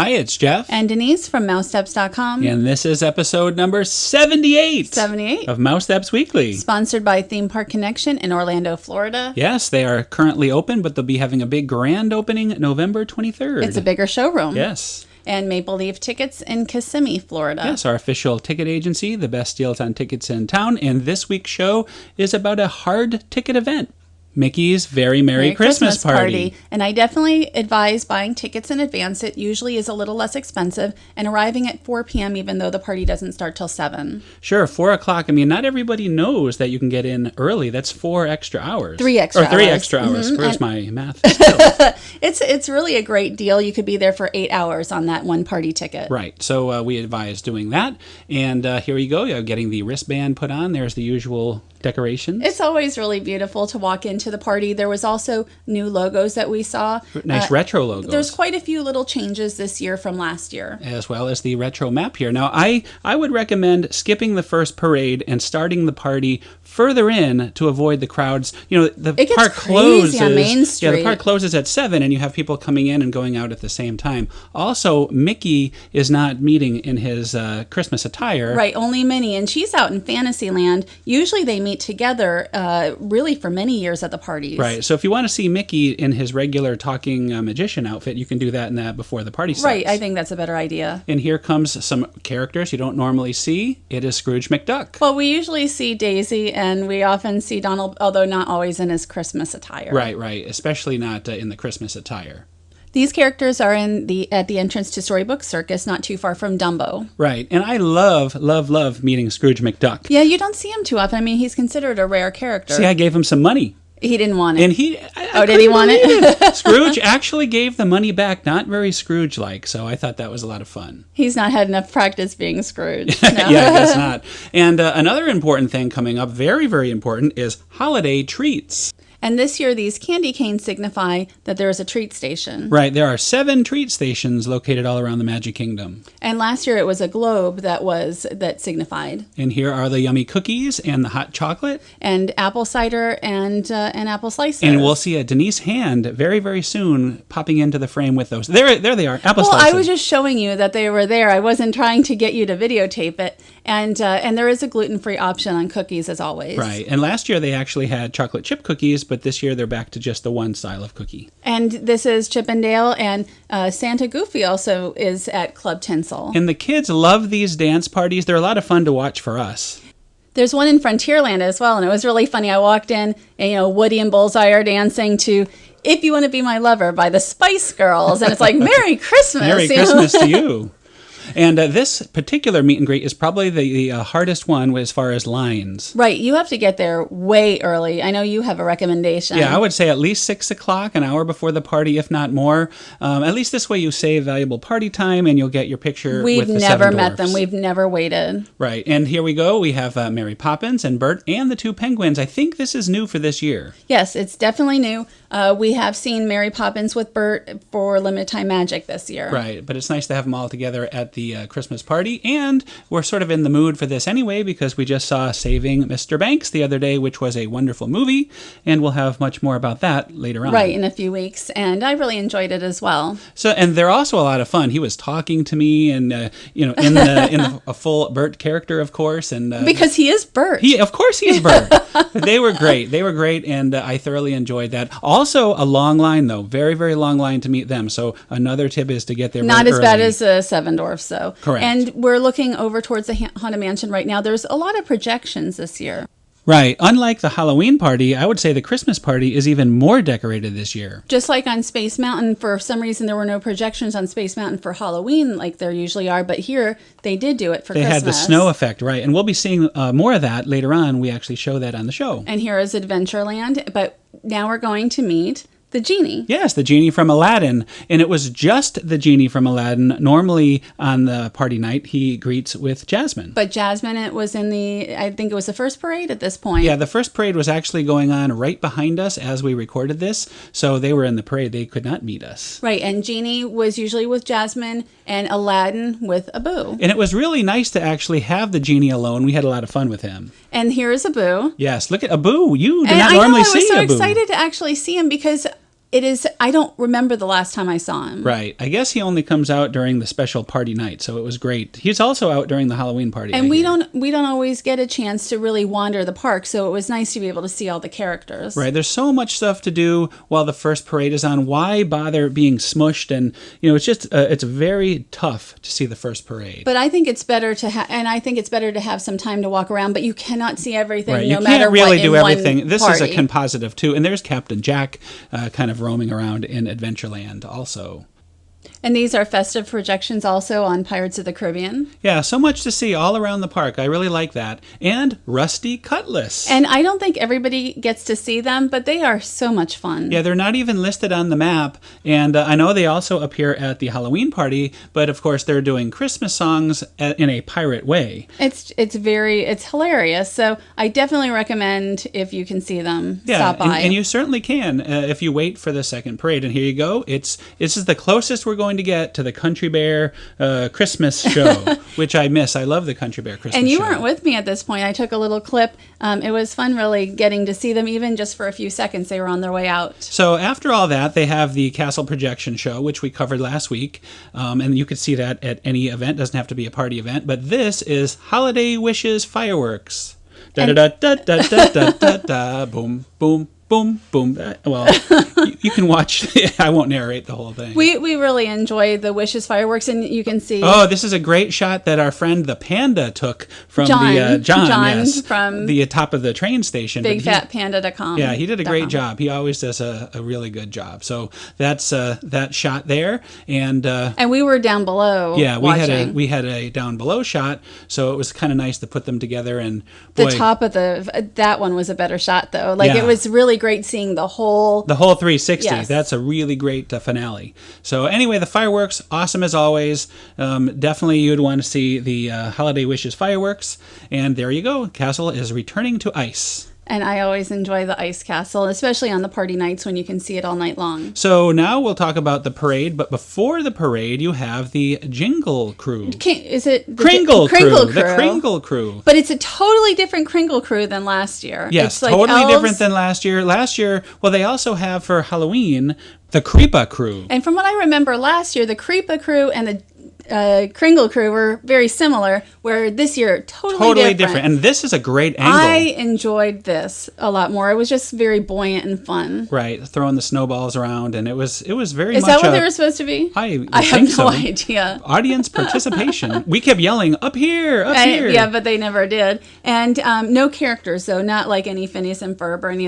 Hi, it's Jeff. And Denise from Mousesteps.com. And this is episode number 78. 78. Of Mousesteps Weekly. Sponsored by Theme Park Connection in Orlando, Florida. Yes, they are currently open, but they'll be having a big grand opening November 23rd. It's a bigger showroom. Yes. And Maple Leaf Tickets in Kissimmee, Florida. Yes, our official ticket agency, the best deals on tickets in town. And this week's show is about a hard ticket event. Mickey's Very Merry Christmas Party. And I definitely advise buying tickets in advance. It usually is a little less expensive, and arriving at 4 p.m. even though the party doesn't start till 7. Sure, 4 o'clock. I mean, not everybody knows that you can get in early. That's 4 extra hours. 3 extra hours. 3 extra hours. Mm-hmm. Where's my math skill? It's really a great deal. You could be there for 8 hours on that one party ticket. Right. So we advise doing that. And here you go. You're getting the wristband put on. There's the usual decorations. It's always really beautiful to walk into the party. There was also new logos that we saw. Nice retro logos. There's quite a few little changes this year from last year. As well as the retro map here. Now, I would recommend skipping the first parade and starting the party further in to avoid the crowds. You know, the park closes on Main Street. Yeah, the park closes at 7 and you have people coming in and going out at the same time. Also, Mickey is not meeting in his Christmas attire. Right, only Minnie, and she's out in Fantasyland. Usually they meet together really for many years at the parties. Right, so if you want to see Mickey in his regular talking magician outfit, you can do that in that before the party starts. Right, I think that's a better idea. And here comes some characters you don't normally see. It is Scrooge McDuck. Well, we usually see Daisy, and we often see Donald, although not always in his Christmas attire. Right, especially not in the Christmas attire. These characters are at the entrance to Storybook Circus, not too far from Dumbo. Right, and I love meeting Scrooge McDuck. Yeah, you don't see him too often. I mean, he's considered a rare character. See, I gave him some money. He didn't want it. And did he want it? Scrooge actually gave the money back, not very Scrooge-like, so I thought that was a lot of fun. He's not had enough practice being Scrooge. No? Yeah, I guess not. And another important thing coming up, very, very important, is holiday treats. And this year, these candy canes signify that there is a treat station. Right. There are 7 treat stations located all around the Magic Kingdom. And last year, it was a globe that signified. And here are the yummy cookies and the hot chocolate. And apple cider and apple slices. And we'll see a Denise hand very, very soon popping into the frame with those. There they are, apple slices. Well, I was just showing you that they were there. I wasn't trying to get you to videotape it. And there is a gluten-free option on cookies, as always. Right. And last year, they actually had chocolate chip cookies, but this year they're back to just the one style of cookie. And this is Chip and Dale, and Santa Goofy also is at Club Tinsel. And the kids love these dance parties. They're a lot of fun to watch for us. There's one in Frontierland as well, and it was really funny. I walked in, and Woody and Bullseye are dancing to "If You Want to Be My Lover" by the Spice Girls, and it's like, Merry Christmas! Merry Christmas to you. And this particular meet and greet is probably the hardest one as far as lines. Right. You have to get there way early. I know you have a recommendation. Yeah, I would say at least 6 o'clock, an hour before the party, if not more. At least this way you save valuable party time and you'll get your picture with the Seven Dwarfs. We've never met them. We've never waited. Right. And here we go. We have Mary Poppins and Bert and the 2 penguins. I think this is new for this year. Yes, it's definitely new. We have seen Mary Poppins with Bert for Limited Time Magic this year. Right. But it's nice to have them all together at the Christmas party, and we're sort of in the mood for this anyway because we just saw Saving Mr. Banks the other day, which was a wonderful movie, and we'll have much more about that later on. Right, in a few weeks, and I really enjoyed it as well. So, and they're also a lot of fun. He was talking to me, and in a full Bert character, of course, and because he is Bert. Of course, he's Bert. They were great, and I thoroughly enjoyed that. Also, a long line though, very, very long line to meet them. So another tip is to get there. Not very as early. bad as Seven Dwarfs, though. Correct. And we're looking over towards the Haunted Mansion right now. There's a lot of projections this year. Right. Unlike the Halloween party, I would say the Christmas party is even more decorated this year. Just like on Space Mountain, for some reason there were no projections on Space Mountain for Halloween like there usually are, but here they did do it for Christmas. They had the snow effect, right. And we'll be seeing more of that later on. We actually show that on the show. And here is Adventureland, but now we're going to meet the Genie. Yes, the Genie from Aladdin. And it was just the Genie from Aladdin. Normally on the party night, he greets with Jasmine. But Jasmine, I think it was the first parade at this point. Yeah, the first parade was actually going on right behind us as we recorded this. So they were in the parade. They could not meet us. Right, and Genie was usually with Jasmine and Aladdin with Abu. And it was really nice to actually have the Genie alone. We had a lot of fun with him. And here is Abu. Yes, look at Abu. You do and not I normally know, see Abu. I was so excited to actually see him because it is. I don't remember the last time I saw him. Right. I guess he only comes out during the special party night, so it was great. He's also out during the Halloween party. And we don't always get a chance to really wander the park, so it was nice to be able to see all the characters. Right. There's so much stuff to do while the first parade is on. Why bother being smushed? And it's just it's very tough to see the first parade. But I think it's better to have some time to walk around. But you cannot see everything. Right. No You matter can't really what do in everything. One This party. is a compositive too, and there's Captain Jack, kind of roaming around in Adventureland also. And these are festive projections also on Pirates of the Caribbean. Yeah, so much to see all around the park. I really like that. And Rusty Cutlass. And I don't think everybody gets to see them, but they are so much fun. Yeah, they're not even listed on the map. And I know they also appear at the Halloween party, but of course they're doing Christmas songs in a pirate way. It's hilarious. So I definitely recommend, if you can see them, stop by. And you certainly can if you wait for the second parade. And here you go. This is the closest we're going to get to the Country Bear Christmas show, which I miss. I love the Country Bear Christmas show. And you weren't with me at this point. I took a little clip. It was fun really getting to see them, even just for a few seconds. They were on their way out. So after all that, they have the Castle Projection Show, which we covered last week. And you could see that at any event. Doesn't have to be a party event. But this is Holiday Wishes Fireworks. Da-da-da-da-da-da-da-da. Boom, boom, boom, boom. Well, you can watch. I won't narrate the whole thing. We really enjoy the Wishes fireworks, and you can see. Oh, this is a great shot that our friend the panda took from John, yes, from the top of the train station. BigFatPanda.com. Yeah, he did a great job. He always does a really good job. So that's that shot there, and we were down below. Yeah, watching. we had a down below shot, so it was kind of nice to put them together. And boy, the top of that one was a better shot though. It was really great seeing the whole 360. Yes. That's a really great finale. So anyway, the fireworks, awesome as always. Definitely you'd want to see the Holiday Wishes fireworks. And there you go. Castle is returning to ice. And I always enjoy the ice castle, especially on the party nights when you can see it all night long. So now we'll talk about the parade, but before the parade, you have the Jingle Crew. Is it the Kringle Crew? Crew? The Kringle Crew. But it's a totally different Kringle Crew than last year. Yes, it's totally elves. Different than last year. Last year, well, they also have for Halloween the Creepa Crew. And from what I remember last year, the Creepa Crew and the Kringle Crew were very similar, where this year totally different. And this is a great angle. I enjoyed this a lot more. It was just very buoyant and fun. Right, throwing the snowballs around, and it was very Is much. that what they were supposed to be? I have no idea. Audience participation. We kept yelling up here, up here. Yeah, but they never did. And no characters, though, not like any Phineas and Ferb or any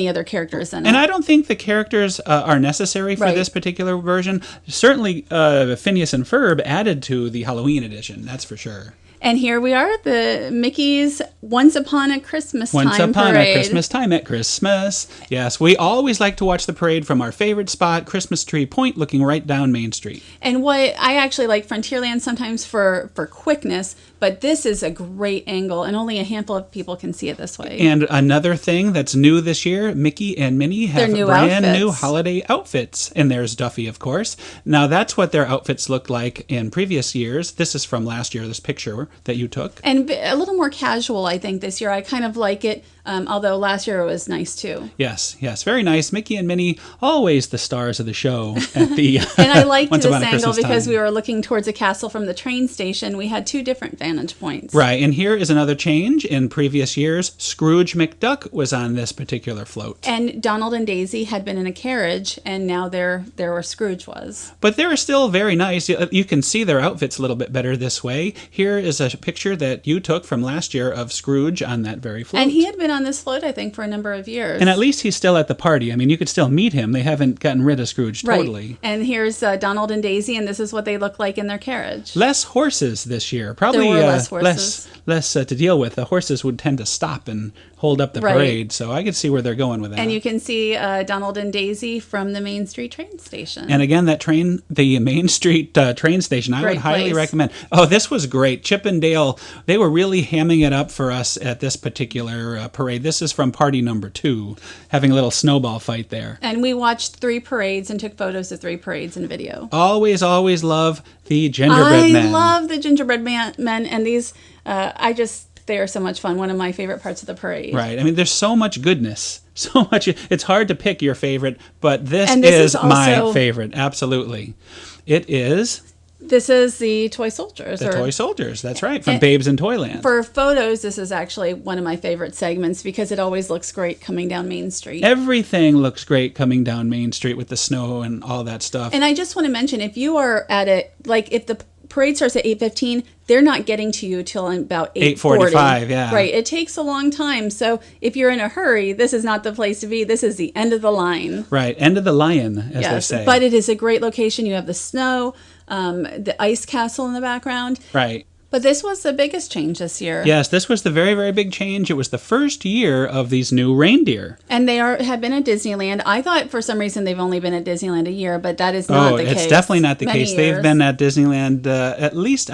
other characters in it. And I don't think the characters are necessary for this particular version. Certainly, Phineas and Ferb added to the Halloween edition, that's for sure. And here we are, the Mickey's Once Upon a Christmas Time Once Upon parade. a Christmas Time at Christmas. Yes, we always like to watch the parade from our favorite spot, Christmas Tree Point, looking right down Main Street. And what I actually like Frontierland sometimes for quickness, but this is a great angle, and only a handful of people can see it this way. And another thing that's new this year, Mickey and Minnie have brand new holiday outfits. And there's Duffy, of course. Now, that's what their outfits looked like in previous years. This is from last year, this picture that you took. And a little more casual, I think, this year. I kind of like it, although last year it was nice, too. Yes, very nice. Mickey and Minnie, always the stars of the show at the And I liked this angle Christmas because time. we were looking towards a castle from the train station. We had two different vantage points. Right, and here is another change. In previous years, Scrooge McDuck was on this particular float. And Donald and Daisy had been in a carriage, and now they're where Scrooge was. But they're still very nice. You can see their outfits a little bit better this way. Here is a picture that you took from last year of Scrooge on that very float. And he had been on this float, I think, for a number of years. And at least he's still at the party. I mean, you could still meet him. They haven't gotten rid of Scrooge totally. Right. And here's Donald and Daisy, and this is what they look like in their carriage. Less horses this year. Probably there were less horses. Less to deal with. The horses would tend to stop and hold up the parade, so I could see where they're going with that. And you can see Donald and Daisy from the Main Street train station. And again, that train, the Main Street train station, I would highly recommend. Oh, this was great. Chip and Dale, they were really hamming it up for us at this particular parade. This is from party number 2, having a little snowball fight there. And we watched 3 parades and took photos of 3 parades in video. Always love the gingerbread men. I love the gingerbread men, and these, they are so much fun. One of my favorite parts of the parade. Right. I mean, there's so much goodness. So much. It's hard to pick your favorite, but this is also my favorite. Absolutely. It is. This is the Toy Soldiers. The Toy Soldiers. That's right. From Babes in Toyland. For photos, this is actually one of my favorite segments because it always looks great coming down Main Street. Everything looks great coming down Main Street with the snow and all that stuff. And I just want to mention, if you are at it, like if the parade starts at 8:15, they're not getting to you till about 8:45, yeah. Right. It takes a long time. So if you're in a hurry, this is not the place to be. This is the end of the line. Right. End of the lion, as they say. But it is a great location. You have the snow, the ice castle in the background. Right. But this was the biggest change this year. Yes, this was the very, very big change. It was the first year of these new reindeer. And they have been at Disneyland. I thought for some reason they've only been at Disneyland a year, but that is not the case. Oh, it's definitely not the case. Years. They've been at Disneyland at least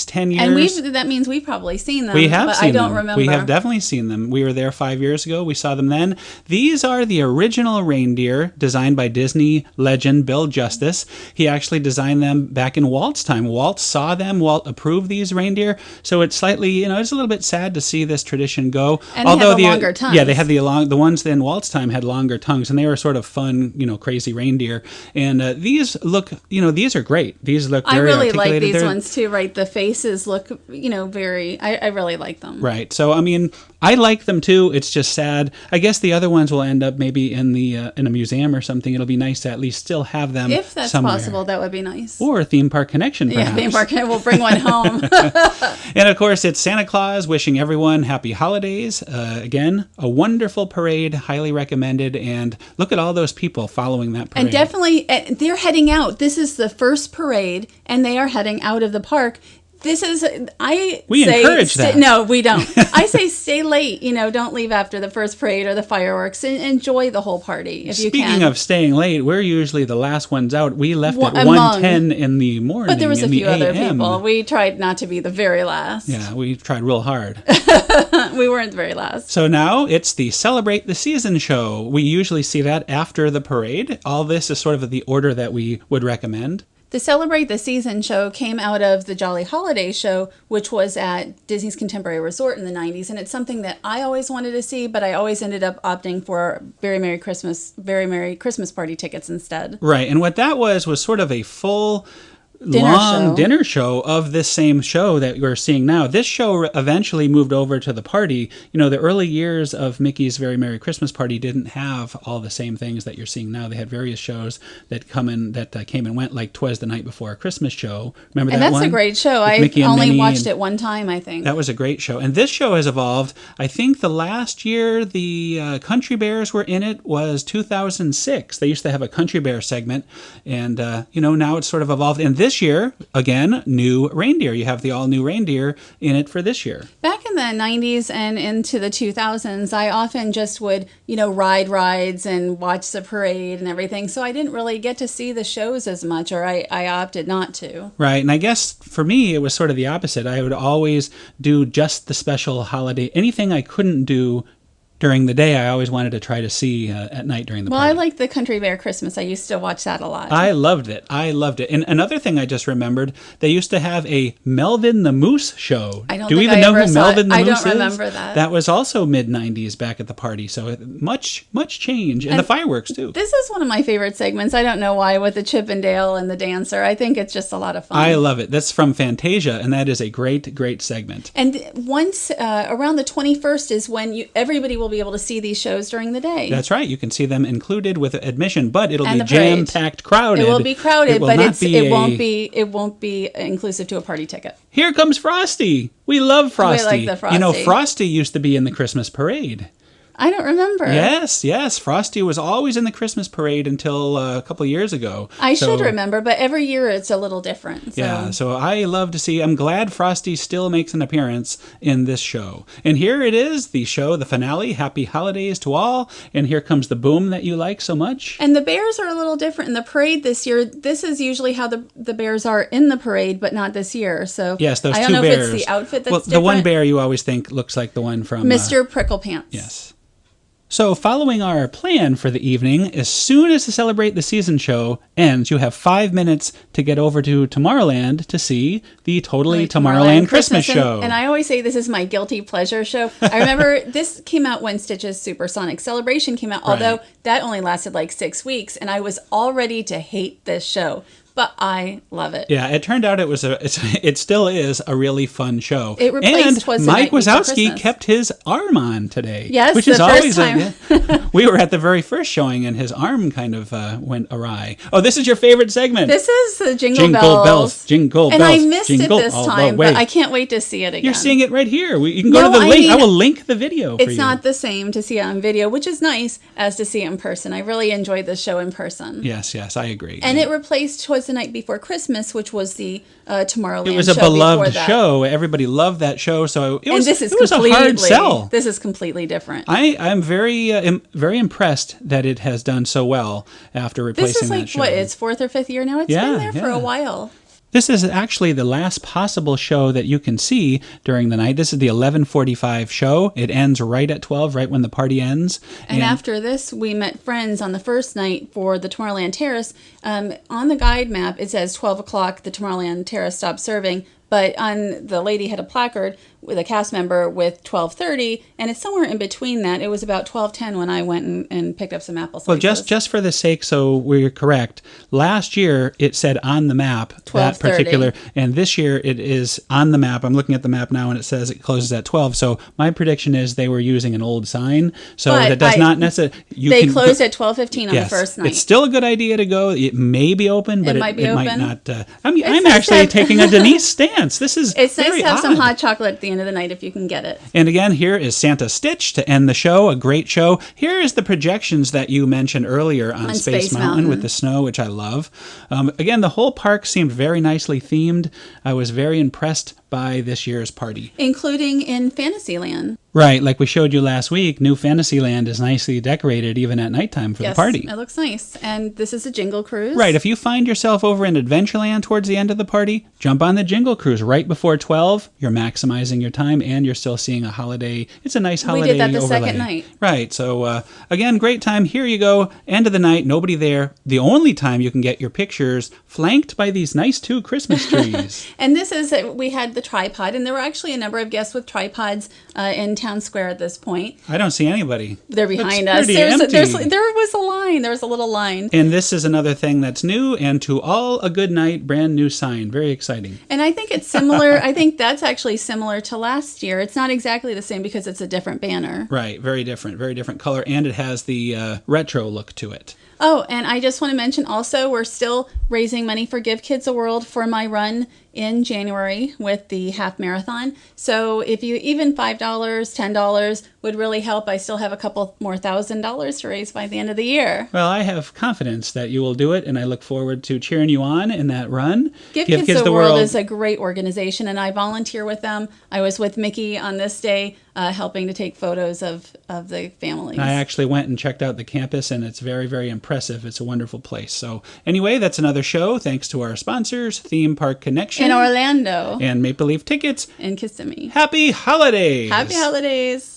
10 years. And that means we've probably seen them. We have but seen them. I don't remember. We have definitely seen them. We were there 5 years ago. We saw them then. These are the original reindeer designed by Disney legend Bill Justice. He actually designed them back in Walt's time. Walt saw them. Walt approved these reindeer. So it's slightly, it's a little bit sad to see this tradition go. And they have the longer tongues. Yeah, they had the ones in Walt's time had longer tongues, and they were sort of fun, crazy reindeer. And these look, these are great. These look very articulated. I really like these ones too, right? The faces look, very, I really like them. Right. So, I mean, I like them too. It's just sad. I guess the other ones will end up maybe in a museum or something. It'll be nice to at least still have them if that's somewhere. Possible, that would be nice. Or a theme park connection, perhaps. Yeah, theme park. We'll bring one home. And of course, it's Santa Claus wishing everyone happy holidays. Again, a wonderful parade, highly recommended. And look at all those people following that parade. And definitely, they're heading out. This is the first parade, and they are heading out of the park. This is, we encourage that. No, we don't. I say stay late. Don't leave after the first parade or the fireworks. And enjoy the whole party if you can. Speaking of staying late, we're usually the last ones out. We left at 1:10 in the morning. But there was a few other people. We tried not to be the very last. Yeah, we tried real hard. We weren't the very last. So now it's the Celebrate the Season show. We usually see that after the parade. All this is sort of the order that we would recommend. The Celebrate the Season show came out of the Jolly Holiday show, which was at Disney's Contemporary Resort in the 90s. And it's something that I always wanted to see, but I always ended up opting for Very Merry Christmas Party tickets instead. Right. And what that was sort of a full dinner show of this same show that we're seeing now. This show eventually moved over to the party. The early years of Mickey's Very Merry Christmas Party didn't have all the same things that you're seeing now. They had various shows that came and went, like 'Twas the Night Before a Christmas show. Remember that one? And that's a great show. I only watched it one time, I think. That was a great show. And this show has evolved. I think the last year the Country Bears were in it was 2006. They used to have a Country Bear segment. And, now it's sort of evolved. And this year, again, new reindeer. You have the all-new reindeer in it for this year. Back in the 90s and into the 2000s, I often just would, ride rides and watch the parade and everything. So I didn't really get to see the shows as much, or I opted not to. Right. And I guess for me, it was sort of the opposite. I would always do just the special holiday. Anything I couldn't do during the day, I always wanted to try to see at night during the party. Well, I like the Country Bear Christmas. I used to watch that a lot. I loved it. And another thing I just remembered, they used to have a Melvin the Moose show. Do you even know who Melvin the Moose is? I don't remember that. That was also mid-90s back at the party. So much change. And the fireworks, too. This is one of my favorite segments. I don't know why, with the Chip and Dale and the dancer. I think it's just a lot of fun. I love it. That's from Fantasia, and that is a great, great segment. And once around the 21st is when everybody will be able to see these shows during the day. That's right. You can see them included with admission, but it'll be jam-packed, crowded. It will be crowded, but it won't be inclusive to a party ticket. Here comes Frosty. We love Frosty. We like the Frosty. Frosty used to be in the Christmas parade. I don't remember. Yes. Frosty was always in the Christmas parade until a couple of years ago. I should remember, but every year it's a little different. So. Yeah, so I love to see. I'm glad Frosty still makes an appearance in this show. And here it is, the show, the finale. Happy holidays to all. And here comes the boom that you like so much. And the bears are a little different in the parade this year. This is usually how the bears are in the parade, but not this year. So yes, those two bears. I don't know if it's the outfit that's different. The one bear you always think looks like the one from Mr. Pricklepants. Yes. So following our plan for the evening, as soon as the Celebrate the Season show ends, you have 5 minutes to get over to Tomorrowland to see the Tomorrowland Christmas show. And I always say this is my guilty pleasure show. I remember this came out when Stitch's Supersonic Celebration came out, although that only lasted like 6 weeks, and I was all ready to hate this show. But I love it. Yeah, it turned out it still is a really fun show. It replaced Twas the Mike Night Before Wazowski Christmas. kept his arm on today. Yes, which the is always first time. We were at the very first showing, and his arm kind of went awry. Oh, this is your favorite segment. This is the Jingle Jingle Bells. Jingle and Bells. I missed Jingle it this all the time, way. but I can't wait to see it again. You're seeing it right here. You can go to No, the I link. mean, I will link the video for you. It's not the same to see it on video, which is nice, as to see it in person. I really enjoyed the show in person. Yes, I agree. And it replaced Twas the Night Before Christmas, which was the Tomorrowland show. It was a beloved show. Everybody loved that show, so it was a hard sell. This is completely different. I'm very impressed that it has done so well after replacing that show. This is its 4th or 5th year now? It's been there for a while. This is actually the last possible show that you can see during the night. This is the 11:45 show. It ends right at 12, right when the party ends. And after this, we met friends on the first night for the Tomorrowland Terrace. On the guide map, it says 12 o'clock, the Tomorrowland Terrace stopped serving. But the lady had a placard with a cast member with 12:30, and it's somewhere in between that. It was about 12:10 when I went and picked up some apple slices. Well, just for the sake, so we're correct. Last year it said on the map that particular, and this year it is on the map. I'm looking at the map now, and it says it closes at 12. So my prediction is they were using an old sign. So that does not necessarily. They closed at 12:15 on the first night. It's still a good idea to go. It may be open, but it might not. I'm nice actually taking a Denise stance. This is it's nice very to have odd. some hot chocolate at the end of the night if you can get it. And again, here is Santa Stitch to end the show. A great show. Here is the projections that you mentioned earlier on Space Mountain with the snow, which I love. Again, the whole park seemed very nicely themed. I was very impressed by this year's party. Including in Fantasyland. Right, like we showed you last week, New Fantasyland is nicely decorated even at nighttime for the party. Yes, it looks nice. And this is a Jingle Cruise. Right, if you find yourself over in Adventureland towards the end of the party, jump on the Jingle Cruise right before 12. You're maximizing your time and you're still seeing a holiday. It's a nice holiday We did that the overlay. second night. Right, so again, great time. Here you go, end of the night, nobody there. The only time you can get your pictures flanked by these nice 2 Christmas trees. And this is, we had the tripod, and there were actually a number of guests with tripods in Town Square at this point. I don't see anybody. They're behind us. There was a line. There was a little line. And this is another thing that's new, and to all a good night, brand new sign. Very exciting. And I think it's similar. I think that's actually similar to last year. It's not exactly the same because it's a different banner. Right, very different color, and it has the retro look to it. Oh, and I just want to mention also, we're still raising money for Give Kids a World for my run in January with the half marathon. So if you, even $5, $10 would really help. I still have a couple more $1,000 to raise by the end of the year. Well, I have confidence that you will do it, and I look forward to cheering you on in that run. Give Kids the World is a great organization, and I volunteer with them. I was with Mickey on this day, helping to take photos of the families. I actually went and checked out the campus, and it's very, very impressive. It's a wonderful place. So anyway, that's another show. Thanks to our sponsors, Theme Park Connection. In Orlando. And Maple Leaf Tickets. And Kissimmee. Happy holidays! Happy holidays!